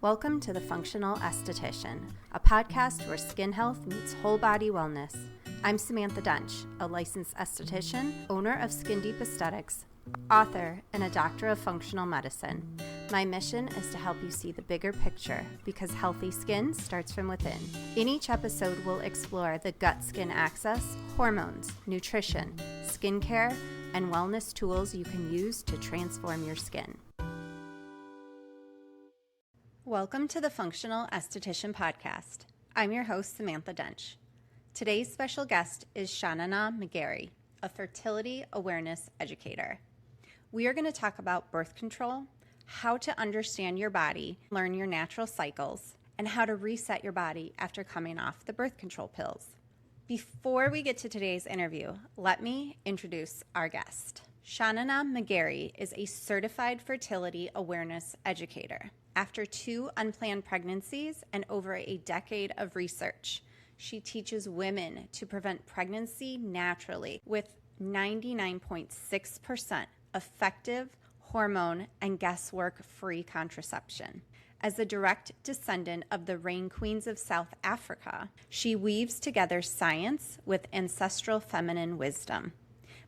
Welcome to The Functional Esthetician, a podcast where skin health meets whole body wellness. I'm Samantha Dunch, a licensed esthetician, owner of Skin Deep Aesthetics, author, and a doctor of functional medicine. My mission is to help you see the bigger picture because healthy skin starts from within. In each episode, we'll explore the gut-skin axis, hormones, nutrition, skincare, and wellness tools you can use to transform your skin. Welcome to the Functional Esthetician Podcast. I'm your host, Samantha Dunch. Today's special guest is Chanana McGarry, a fertility awareness educator. We are going to talk about birth control, how to understand your body, learn your natural cycles, and how to reset your body after coming off the birth control pills. Before we get to today's interview, let me introduce our guest. Chanana McGarry is a certified fertility awareness educator. After 2 unplanned pregnancies and over a decade of research, she teaches women to prevent pregnancy naturally with 99.6% effective hormone and guesswork-free contraception. As a direct descendant of the Rain Queens of South Africa, she weaves together science with ancestral feminine wisdom,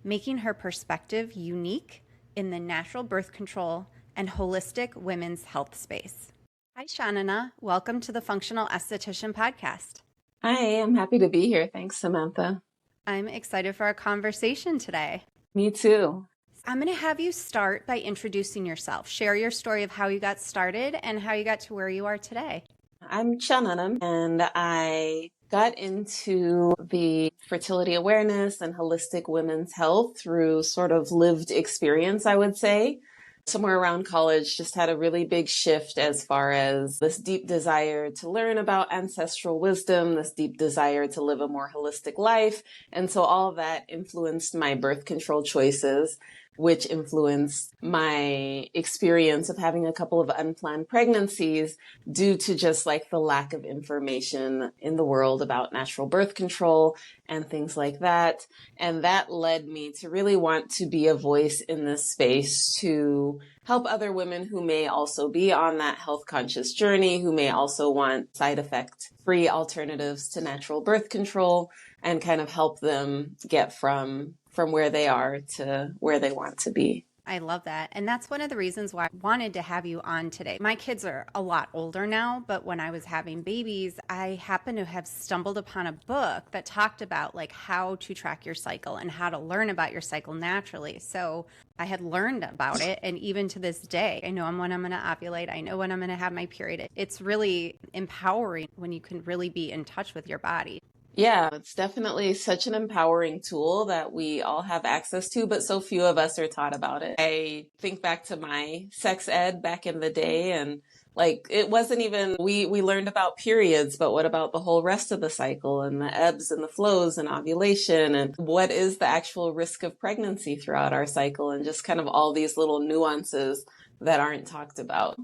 making her perspective unique in the natural birth control and holistic women's health space. Hi, Chanana. Welcome to the Functional Esthetician Podcast. Hi, I'm happy to be here. Thanks, Samantha. I'm excited for our conversation today. Me too. I'm going to have you start by introducing yourself. Share your story of how you got started and how you got to where you are today. I'm Chanana, and I got into the fertility awareness and holistic women's health through sort of lived experience, I would say. Somewhere around college, just had a really big shift as far as this deep desire to learn about ancestral wisdom, this deep desire to live a more holistic life. And so all of that influenced my birth control choices, which influenced my experience of having a couple of unplanned pregnancies due to just like the lack of information in the world about natural birth control and things like that. And that led me to really want to be a voice in this space to help other women who may also be on that health conscious journey, who may also want side effect free alternatives to natural birth control, and kind of help them get from where they are to where they want to be. I love that. And that's one of the reasons why I wanted to have you on today. My kids are a lot older now, but when I was having babies, I happened to have stumbled upon a book that talked about like how to track your cycle and how to learn about your cycle naturally. So I had learned about it. And even to this day, I know when I'm going to ovulate. I know when I'm going to have my period. It's really empowering when you can really be in touch with your body. Yeah, it's definitely such an empowering tool that we all have access to, but so few of us are taught about it. I think back to my sex ed back in the day, and like it wasn't even, we learned about periods, but what about the whole rest of the cycle and the ebbs and the flows and ovulation, and what is the actual risk of pregnancy throughout our cycle, and just kind of all these little nuances that aren't talked about.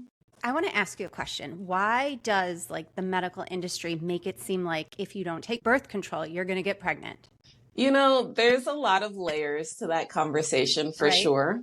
I want to ask you a question. Why does like the medical industry make it seem like if you don't take birth control, you're going to get pregnant? You know, there's a lot of layers to that conversation for Right. sure.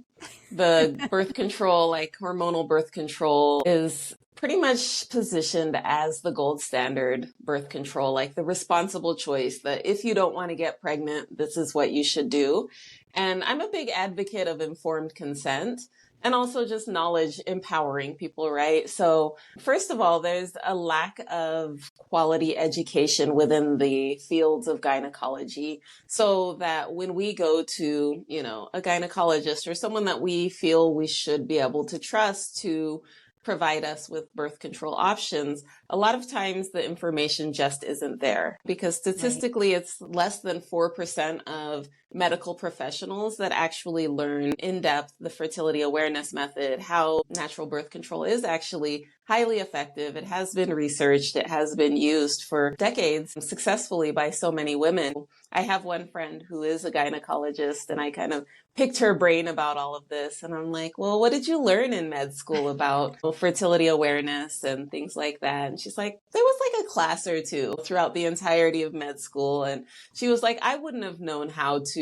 The birth control, like hormonal birth control, is pretty much positioned as the gold standard birth control, like the responsible choice that if you don't want to get pregnant, this is what you should do. And I'm a big advocate of informed consent. And also just knowledge empowering people, right? So first of all, there's a lack of quality education within the fields of gynecology, so that when we go to, a gynecologist or someone that we feel we should be able to trust to provide us with birth control options, a lot of times the information just isn't there because statistically It's less than 4% of medical professionals that actually learn in depth the fertility awareness method, how natural birth control is actually highly effective. It has been researched. It has been used for decades successfully by so many women. I have one friend who is a gynecologist, and I kind of picked her brain about all of this. And I'm like, well, what did you learn in med school about fertility awareness and things like that? And she's like, there was like a class or two throughout the entirety of med school. And she was like, I wouldn't have known how to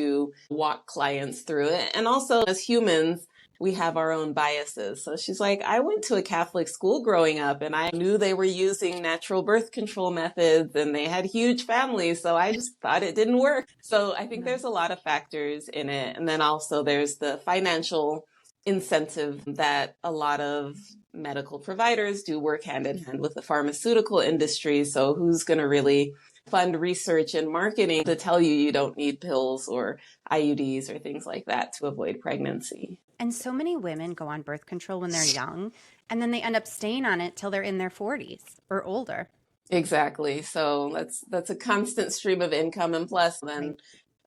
walk clients through it. And also as humans, we have our own biases. So she's like, I went to a Catholic school growing up and I knew they were using natural birth control methods and they had huge families. So I just thought it didn't work. So I think there's a lot of factors in it. And then also there's the financial incentive that a lot of medical providers do work hand in hand with the pharmaceutical industry. So who's going to really fund research and marketing to tell you you don't need pills or IUDs or things like that to avoid pregnancy? And so many women go on birth control when they're young, and then they end up staying on it till they're in their 40s or older. Exactly. So that's a constant stream of income. And plus then Right.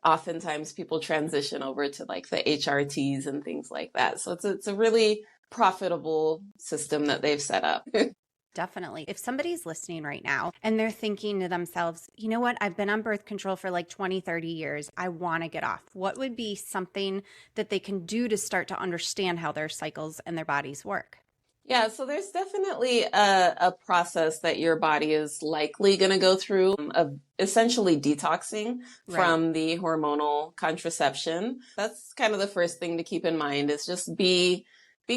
oftentimes people transition over to like the HRTs and things like that. So it's a really profitable system that they've set up. Definitely. If somebody's listening right now and they're thinking to themselves, you know what, I've been on birth control for like 20, 30 years. I want to get off. What would be something that they can do to start to understand how their cycles and their bodies work? Yeah, so there's definitely a process that your body is likely going to go through of essentially detoxing from the hormonal contraception. That's kind of the first thing to keep in mind is just be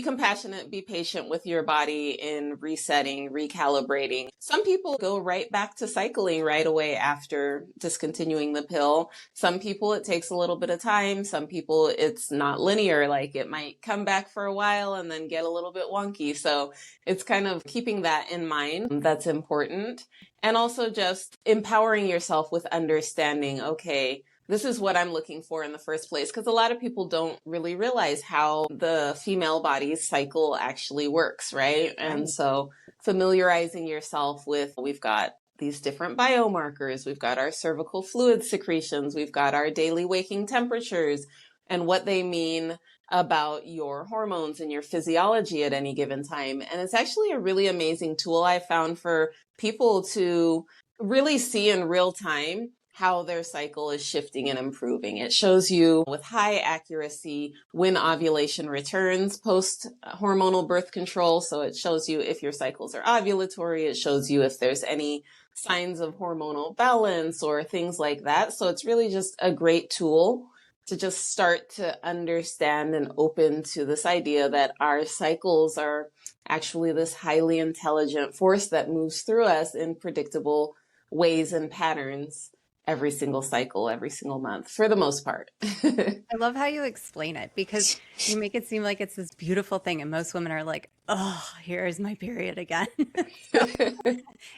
compassionate, be patient with your body in resetting, recalibrating. Some people go right back to cycling right away after discontinuing the pill. Some people, it takes a little bit of time. Some people, it's not linear. Like it might come back for a while and then get a little bit wonky. So it's kind of keeping that in mind. That's important. And also just empowering yourself with understanding, okay, this is what I'm looking for in the first place. Because a lot of people don't really realize how the female body's cycle actually works, right? And so familiarizing yourself with, we've got these different biomarkers, we've got our cervical fluid secretions, we've got our daily waking temperatures and what they mean about your hormones and your physiology at any given time. And it's actually a really amazing tool I found for people to really see in real time how their cycle is shifting and improving. It shows you with high accuracy when ovulation returns post hormonal birth control. So it shows you if your cycles are ovulatory. It shows you if there's any signs of hormonal balance or things like that. So it's really just a great tool to just start to understand and open to this idea that our cycles are actually this highly intelligent force that moves through us in predictable ways and patterns every single cycle, every single month, for the most part. I love how you explain it because you make it seem like it's this beautiful thing. And most women are like, oh, here's my period again. So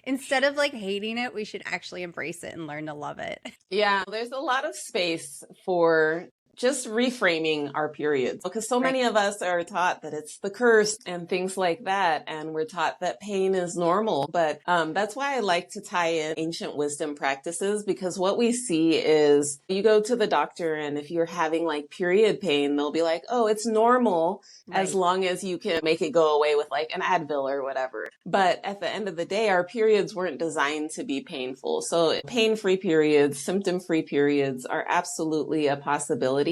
instead of like hating it, we should actually embrace it and learn to love it. Yeah, there's a lot of space for just reframing our periods because so many of us are taught that it's the curse and things like that. And we're taught that pain is normal. But that's why I like to tie in ancient wisdom practices, because what we see is you go to the doctor and if you're having like period pain, they'll be like, oh, it's normal as long as you can make it go away with like an Advil or whatever. But at the end of the day, our periods weren't designed to be painful. So pain-free periods, symptom-free periods are absolutely a possibility.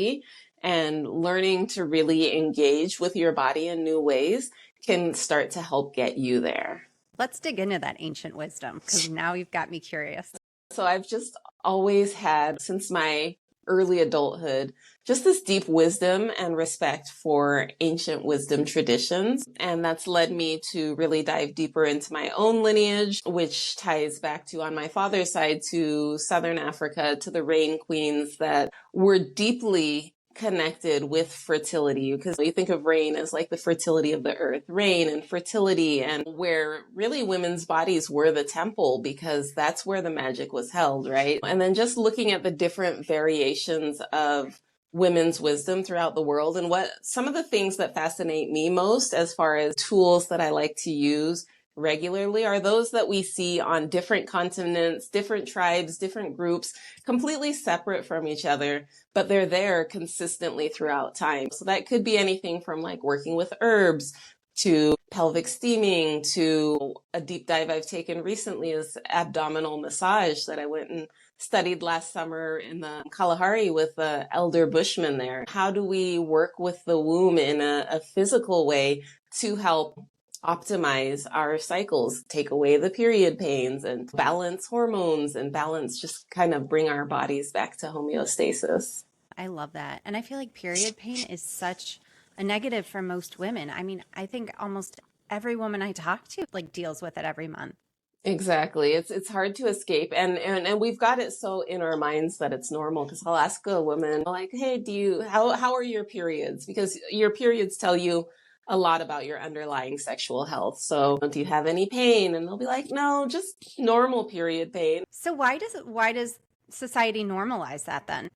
And learning to really engage with your body in new ways can start to help get you there. Let's dig into that ancient wisdom because now you've got me curious. So I've just always had, since my early adulthood, just this deep wisdom and respect for ancient wisdom traditions. And that's led me to really dive deeper into my own lineage, which ties back to, on my father's side, to Southern Africa, to the rain queens that were deeply connected with fertility, because you think of rain as like the fertility of the earth, rain and fertility, and where really women's bodies were the temple, because that's where the magic was held, right? And then just looking at the different variations of women's wisdom throughout the world, and what some of the things that fascinate me most as far as tools that I like to use regularly are those that we see on different continents, different tribes, different groups, completely separate from each other, but they're there consistently throughout time. So that could be anything from like working with herbs to pelvic steaming to a deep dive I've taken recently is abdominal massage that I went and studied last summer in the Kalahari with the elder Bushman there. How do we work with the womb in a physical way to help optimize our cycles, take away the period pains and balance hormones and balance, just kind of bring our bodies back to homeostasis. I love that. And I feel like period pain is such a negative for most women. I mean, I think almost every woman I talk to like deals with it every month. Exactly. It's hard to escape, and we've got it so in our minds that it's normal. Because I'll ask a woman like, "Hey, how are your periods?" Because your periods tell you a lot about your underlying sexual health. So, do you have any pain? And they'll be like, "No, just normal period pain." So why does society normalize that then?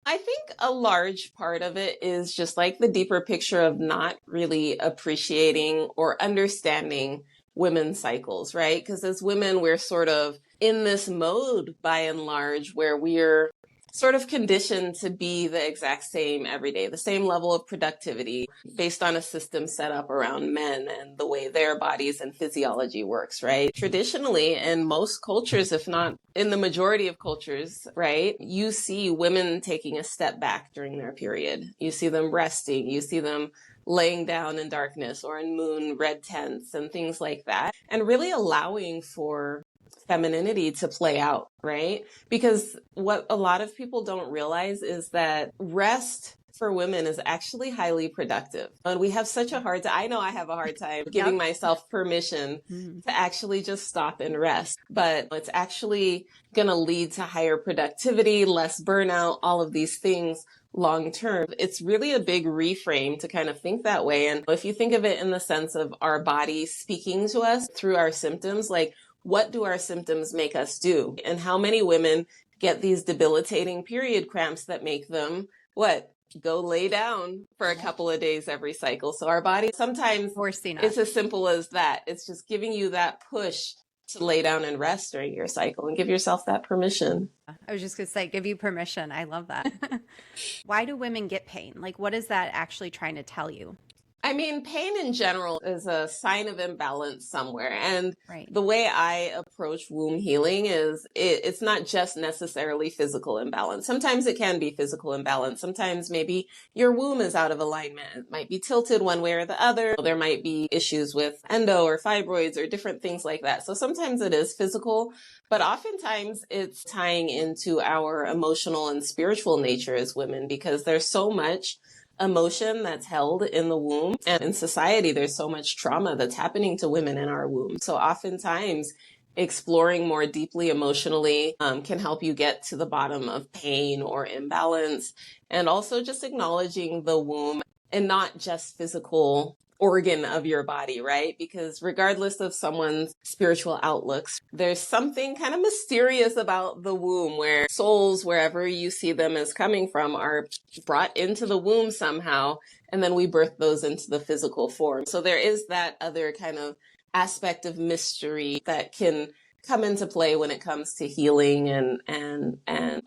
I think a large part of it is just like the deeper picture of not really appreciating or understanding women's cycles, right? Because as women, we're sort of in this mode by and large where we're sort of conditioned to be the exact same every day, the same level of productivity based on a system set up around men and the way their bodies and physiology works, right? Traditionally, in most cultures, if not in the majority of cultures, right, you see women taking a step back during their period. You see them resting, you see them laying down in darkness or in moon red tents and things like that, and really allowing for femininity to play out, right? Because what a lot of people don't realize is that rest for women is actually highly productive. And we have such a hard time. I know I have a hard time giving Yep. myself permission to actually just stop and rest, but it's actually going to lead to higher productivity, less burnout, all of these things long term. It's really a big reframe to kind of think that way. And if you think of it in the sense of our body speaking to us through our symptoms, like what do our symptoms make us do? And how many women get these debilitating period cramps that make them what? Go lay down for a couple of days every cycle. So our body sometimes Forcing us. it's as simple as that. It's just giving you that push to lay down and rest during your cycle and give yourself that permission. I was just going to say, give you permission. I love that. Why do women get pain? Like, what is that actually trying to tell you? I mean, pain in general is a sign of imbalance somewhere. And Right. the way I approach womb healing is it's not just necessarily physical imbalance. Sometimes it can be physical imbalance. Sometimes maybe your womb is out of alignment. It might be tilted one way or the other. There might be issues with endo or fibroids or different things like that. So sometimes it is physical, but oftentimes it's tying into our emotional and spiritual nature as women because there's so much emotion that's held in the womb. And in society, there's so much trauma that's happening to women in our womb. So oftentimes, exploring more deeply emotionally can help you get to the bottom of pain or imbalance. And also just acknowledging the womb and not just physical organ of your body, right? Because regardless of someone's spiritual outlooks, there's something kind of mysterious about the womb where souls, wherever you see them as coming from, are brought into the womb somehow, and then we birth those into the physical form. So there is that other kind of aspect of mystery that can come into play when it comes to healing and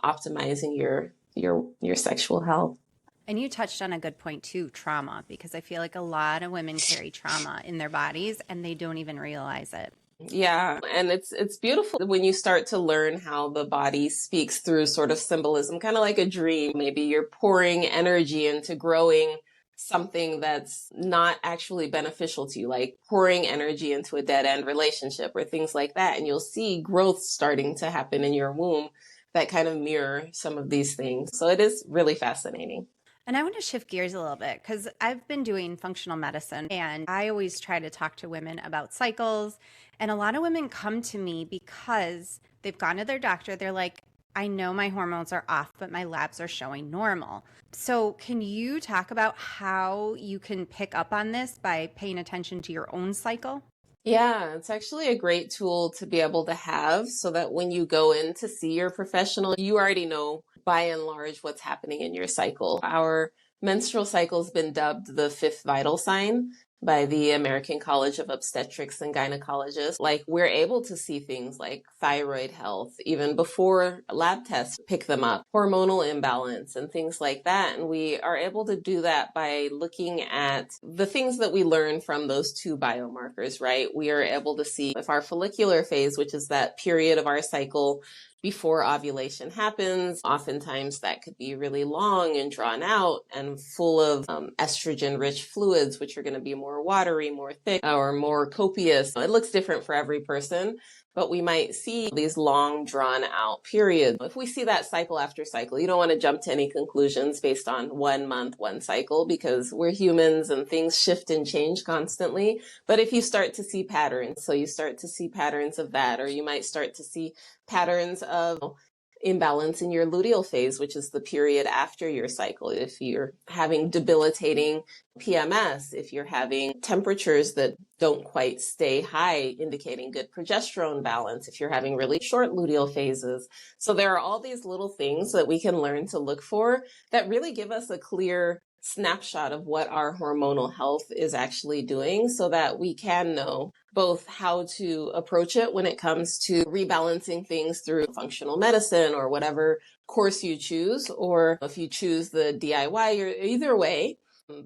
optimizing your sexual health. And you touched on a good point too, trauma, because I feel like a lot of women carry trauma in their bodies and they don't even realize it. Yeah, and it's beautiful when you start to learn how the body speaks through sort of symbolism, kind of like a dream. Maybe you're pouring energy into growing something that's not actually beneficial to you, like pouring energy into a dead end relationship or things like that. And you'll see growth starting to happen in your womb that kind of mirror some of these things. So it is really fascinating. And I want to shift gears a little bit because I've been doing functional medicine and I always try to talk to women about cycles. And a lot of women come to me because they've gone to their doctor. They're like, I know my hormones are off, but my labs are showing normal. So, can you talk about how you can pick up on this by paying attention to your own cycle? Yeah, it's actually a great tool to be able to have so that when you go in to see your professional, you already know by and large what's happening in your cycle. Our menstrual cycle has been dubbed the fifth vital sign by the American College of Obstetrics and Gynecologists. Like we're able to see things like thyroid health even before lab tests pick them up, hormonal imbalance and things like that. And we are able to do that by looking at the things that we learn from those two biomarkers, right? We are able to see if our follicular phase, which is that period of our cycle before ovulation happens. Oftentimes that could be really long and drawn out and full of estrogen-rich fluids, which are going to be more watery, more thick, or more copious. It looks different for every person. but we might see these long drawn out periods. If we see that cycle after cycle, you don't want to jump to any conclusions based on 1 month, one cycle, because we're humans and things shift and change constantly. But if you start to see patterns, so you start to see patterns of that, or you might start to see patterns of imbalance in your luteal phase, which is the period after your cycle. If you're having debilitating PMS, if you're having temperatures that don't quite stay high, indicating good progesterone balance, if you're having really short luteal phases. So there are all these little things that we can learn to look for that really give us a clear snapshot of what our hormonal health is actually doing, so that we can know both how to approach it when it comes to rebalancing things through functional medicine or whatever course you choose, or if you choose the DIY, or either way.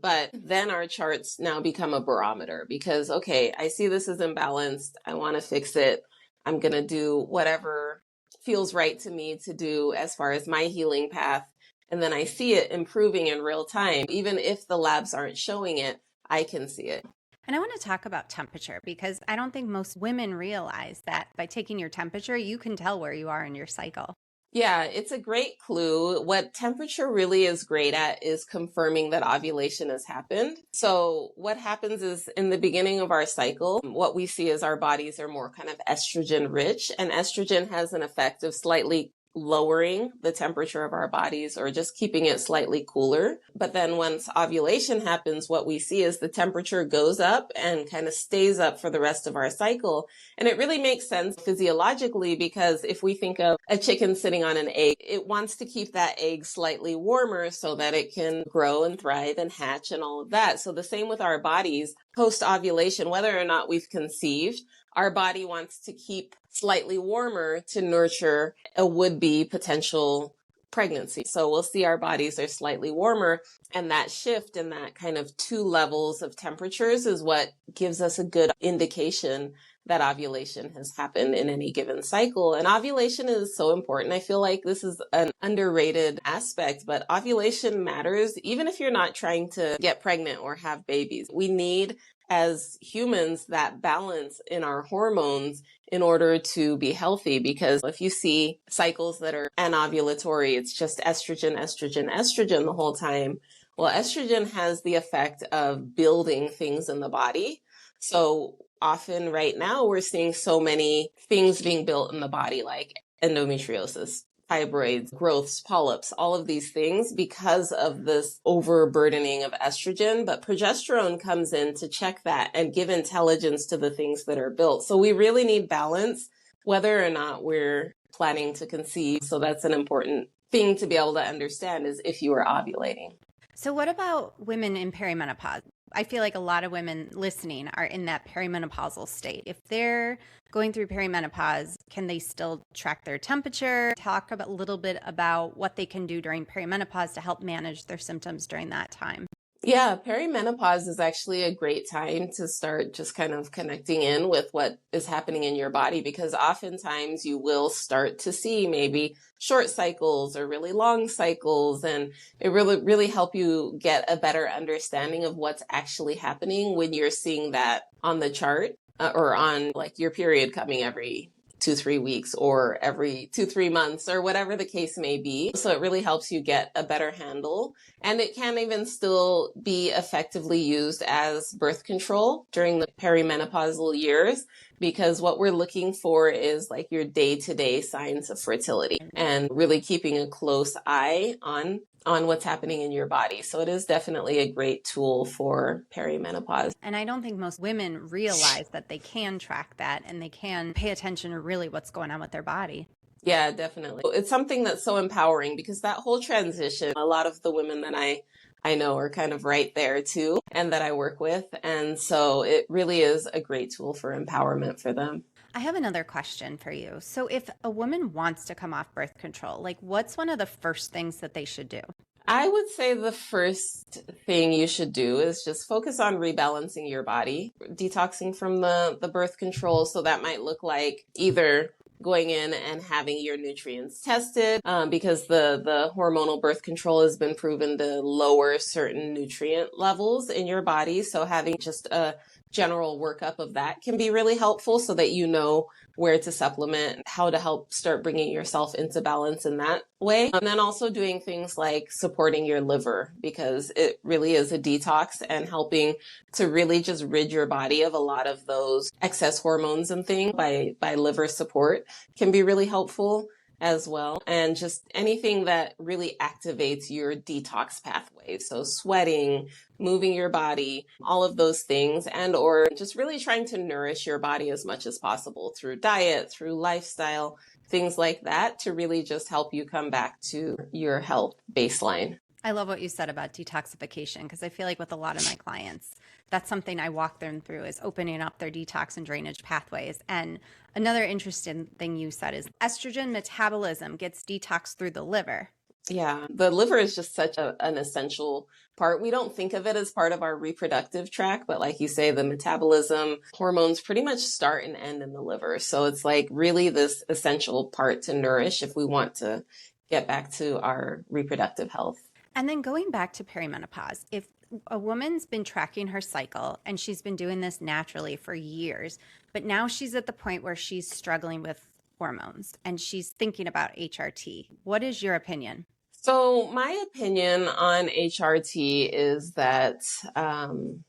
But then our charts now become a barometer, because, okay, I see this is imbalanced. I want to fix it. I'm going to do whatever feels right to me to do as far as my healing path. And then I see it improving in real time. Even if the labs aren't showing it, I can see it. And I want to talk about temperature, because I don't think most women realize that by taking your temperature, you can tell where you are in your cycle. Yeah, it's a great clue. What temperature really is great at is confirming that ovulation has happened. So what happens is, in the beginning of our cycle, what we see is our bodies are more kind of estrogen rich, and estrogen has an effect of slightly lowering the temperature of our bodies, or just keeping it slightly cooler. But then once ovulation happens, what we see is the temperature goes up and kind of stays up for the rest of our cycle. And it really makes sense physiologically, because if we think of a chicken sitting on an egg, it wants to keep that egg slightly warmer so that it can grow and thrive and hatch and all of that. So the same with our bodies post ovulation, whether or not we've conceived, our body wants to keep slightly warmer to nurture a would-be potential pregnancy. So we'll see our bodies are slightly warmer, and that shift in that kind of 2 levels of temperatures is what gives us a good indication that ovulation has happened in any given cycle. And ovulation is so important. I feel like this is an underrated aspect, but ovulation matters even if you're not trying to get pregnant or have babies. We need, as humans, that balance in our hormones in order to be healthy. Because if you see cycles that are anovulatory, it's just estrogen, estrogen, estrogen the whole time. Well, estrogen has the effect of building things in the body. So often right now we're seeing so many things being built in the body, like endometriosis, fibroids, growths, polyps, all of these things, because of this overburdening of estrogen. But progesterone comes in to check that and give intelligence to the things that are built. So we really need balance, whether or not we're planning to conceive. So that's an important thing to be able to understand, is if you are ovulating. So what about women in perimenopause? I feel like a lot of women listening are in that perimenopausal state. If they're going through perimenopause, can they still track their temperature? Talk a little bit about what they can do during perimenopause to help manage their symptoms during that time. Yeah, perimenopause is actually a great time to start just kind of connecting in with what is happening in your body, because oftentimes you will start to see maybe short cycles or really long cycles, and it really help you get a better understanding of what's actually happening when you're seeing that on the chart, or on like your period coming every 2-3 weeks or every 2-3 months, or whatever the case may be. So it really helps you get a better handle. And it can even still be effectively used as birth control during the perimenopausal years, because what we're looking for is like your day-to-day signs of fertility, and really keeping a close eye on what's happening in your body. So it is definitely a great tool for perimenopause. And I don't think most women realize that they can track that and they can pay attention to really what's going on with their body. Yeah, definitely. It's something that's so empowering, because that whole transition, a lot of the women that I know are kind of right there too, and that I work with. And so it really is a great tool for empowerment for them. I have another question for you. So if a woman wants to come off birth control, like what's one of the first things that they should do? I would say the first thing you should do is just focus on rebalancing your body, detoxing from the birth control. So that might look like either going in and having your nutrients tested, because the hormonal birth control has been proven to lower certain nutrient levels in your body. So having just a general workup of that can be really helpful so that you know where to supplement, how to help start bringing yourself into balance in that way. And then also doing things like supporting your liver, because it really is a detox, and helping to really just rid your body of a lot of those excess hormones and things by liver support can be really helpful as well. And just anything that really activates your detox pathway. So sweating, moving your body, all of those things, and or just really trying to nourish your body as much as possible through diet, through lifestyle, things like that, to really just help you come back to your health baseline. I love what you said about detoxification, because I feel like with a lot of my clients, that's something I walk them through, is opening up their detox and drainage pathways. And another interesting thing you said is estrogen metabolism gets detoxed through the liver. Yeah, the liver is just such an essential part. We don't think of it as part of our reproductive tract, but like you say, the metabolism, hormones pretty much start and end in the liver. So it's like really this essential part to nourish if we want to get back to our reproductive health. And then going back to perimenopause, if a woman's been tracking her cycle and she's been doing this naturally for years, but now she's at the point where she's struggling with hormones and she's thinking about HRT, what is your opinion? So my opinion on HRT is that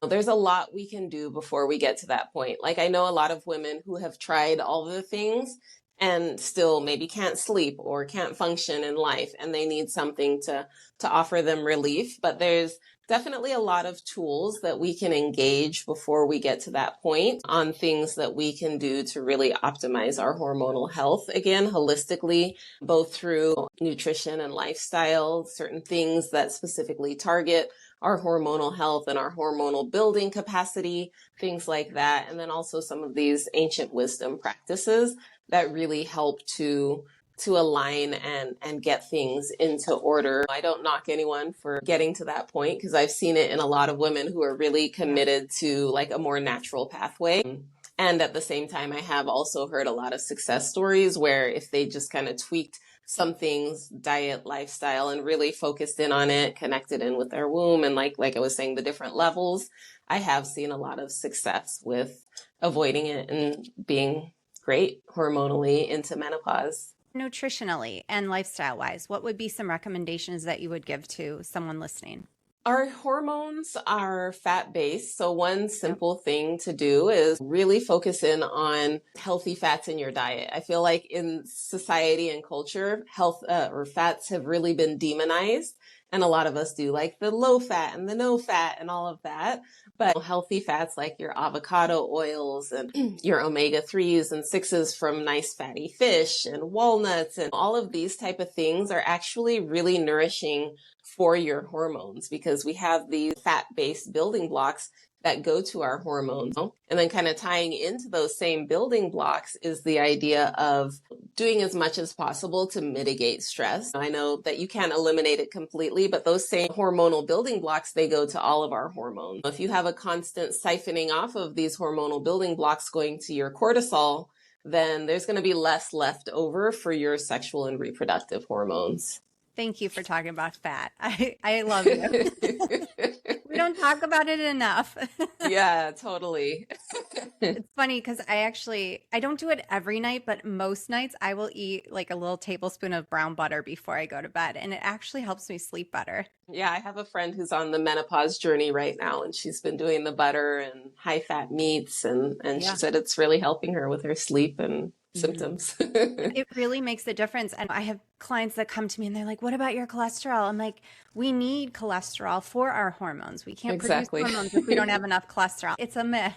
there's a lot we can do before we get to that point. Like, I know a lot of women who have tried all the things and still maybe can't sleep or can't function in life, and they need something to offer them relief. But there's definitely a lot of tools that we can engage before we get to that point on things that we can do to really optimize our hormonal health, again, holistically, both through nutrition and lifestyle, certain things that specifically target our hormonal health and our hormonal building capacity, things like that. And then also some of these ancient wisdom practices that really help to align and get things into order. I don't knock anyone for getting to that point, because I've seen it in a lot of women who are really committed to like a more natural pathway. And at the same time, I have also heard a lot of success stories where if they just kind of tweaked some things, diet, lifestyle, and really focused in on it, connected in with their womb, and like I was saying, the different levels, I have seen a lot of success with avoiding it and being great hormonally into menopause. Nutritionally and lifestyle wise, what would be some recommendations that you would give to someone listening? Our hormones are fat-based, so one simple thing to do is really focus in on healthy fats in your diet. I feel like in society and culture, health or fats have really been demonized, and a lot of us do like the low fat and the no fat and all of that. But healthy fats like your avocado oils and your omega-3s and 6s from nice fatty fish and walnuts and all of these type of things are actually really nourishing for your hormones, because we have these fat-based building blocks that go to our hormones. And then kind of tying into those same building blocks is the idea of doing as much as possible to mitigate stress. I know that you can't eliminate it completely, but those same hormonal building blocks, they go to all of our hormones. If you have a constant siphoning off of these hormonal building blocks going to your cortisol, then there's going to be less left over for your sexual and reproductive hormones. Thank you for talking about fat. I love you. We don't talk about it enough. Yeah, totally. It's funny because I don't do it every night, but most nights I will eat like a little tablespoon of brown butter before I go to bed, and it actually helps me sleep better. Yeah, I have a friend who's on the menopause journey right now, and she's been doing the butter and high fat meats, and she said it's really helping her with her sleep and symptoms. It really makes a difference. And I have clients that come to me and they're like, what about your cholesterol? I'm like, we need cholesterol for our hormones. We can't produce hormones if we don't have enough cholesterol. It's a myth.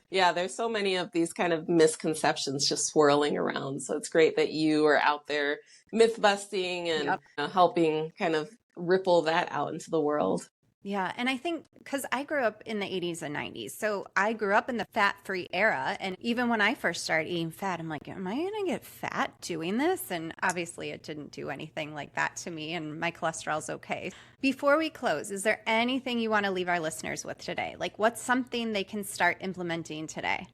Yeah, there's so many of these kind of misconceptions just swirling around. So it's great that you are out there myth busting and helping kind of ripple that out into the world. Yeah. And I think because I grew up in the 80s and 90s, so I grew up in the fat-free era. And even when I first started eating fat, I'm like, am I going to get fat doing this? And obviously it didn't do anything like that to me, and my cholesterol's okay. Before we close, is there anything you want to leave our listeners with today? Like, what's something they can start implementing today?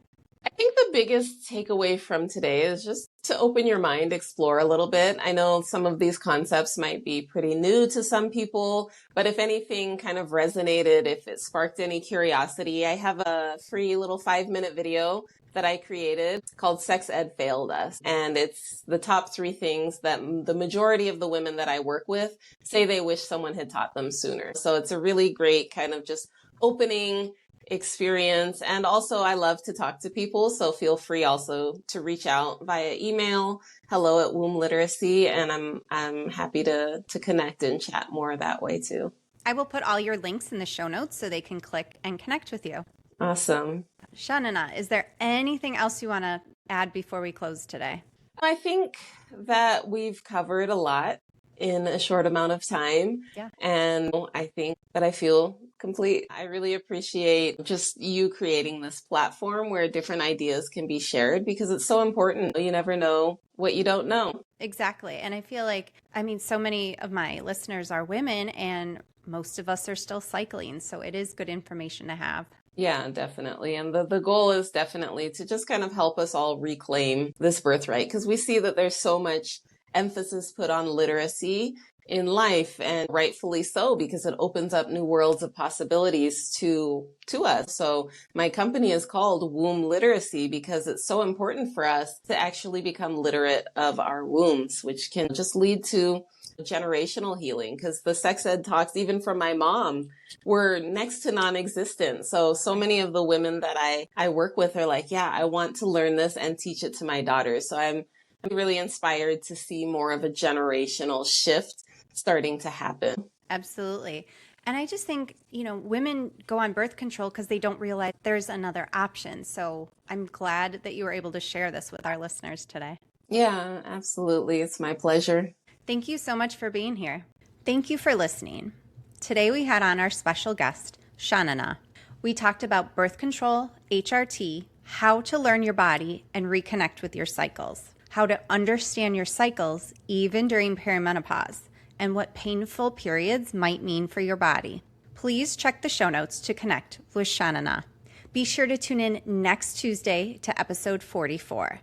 I think the biggest takeaway from today is just to open your mind, explore a little bit. I know some of these concepts might be pretty new to some people, but if anything kind of resonated, if it sparked any curiosity, I have a free little 5-minute video that I created called Sex Ed Failed Us. And it's the top 3 things that the majority of the women that I work with say they wish someone had taught them sooner. So it's a really great kind of just opening experience. And also I love to talk to people. So feel free also to reach out via email, hello@womb literacy. And I'm happy to connect and chat more that way too. I will put all your links in the show notes so they can click and connect with you. Awesome. Chanana, is there anything else you want to add before we close today? I think that we've covered a lot in a short amount of time. Yeah. And I think that I feel complete. I really appreciate just you creating this platform where different ideas can be shared because it's so important. You never know what you don't know. Exactly. And I feel like, so many of my listeners are women and most of us are still cycling. So it is good information to have. Yeah, definitely. And the goal is definitely to just kind of help us all reclaim this birthright because we see that there's so much emphasis put on literacy in life, and rightfully so, because it opens up new worlds of possibilities to us. So my company is called Womb Literacy because it's so important for us to actually become literate of our wombs, which can just lead to generational healing, because the sex ed talks, even from my mom, were next to non-existent. So many of the women that I work with are like, yeah, I want to learn this and teach it to my daughters. So I'm really inspired to see more of a generational shift starting to happen. Absolutely. And I just think, women go on birth control because they don't realize there's another option. So I'm glad that you were able to share this with our listeners today. Yeah, absolutely. It's my pleasure. Thank you so much for being here. Thank you for listening. Today we had on our special guest, Chanana. We talked about birth control, HRT, how to learn your body and reconnect with your cycles, how to understand your cycles even during perimenopause, and what painful periods might mean for your body. Please check the show notes to connect with Chanana. Be sure to tune in next Tuesday to episode 44.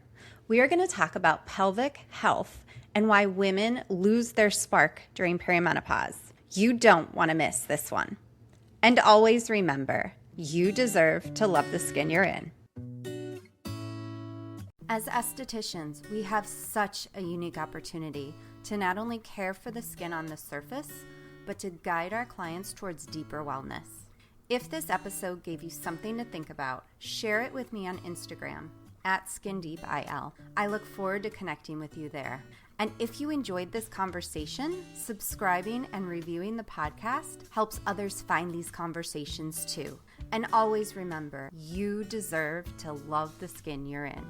We are going to talk about pelvic health and why women lose their spark during perimenopause. You don't want to miss this one. And always remember, you deserve to love the skin you're in. As estheticians, we have such a unique opportunity to not only care for the skin on the surface, but to guide our clients towards deeper wellness. If this episode gave you something to think about, share it with me on Instagram @SkinDeepIL. I look forward to connecting with you there. And if you enjoyed this conversation, subscribing and reviewing the podcast helps others find these conversations too. And always remember, you deserve to love the skin you're in.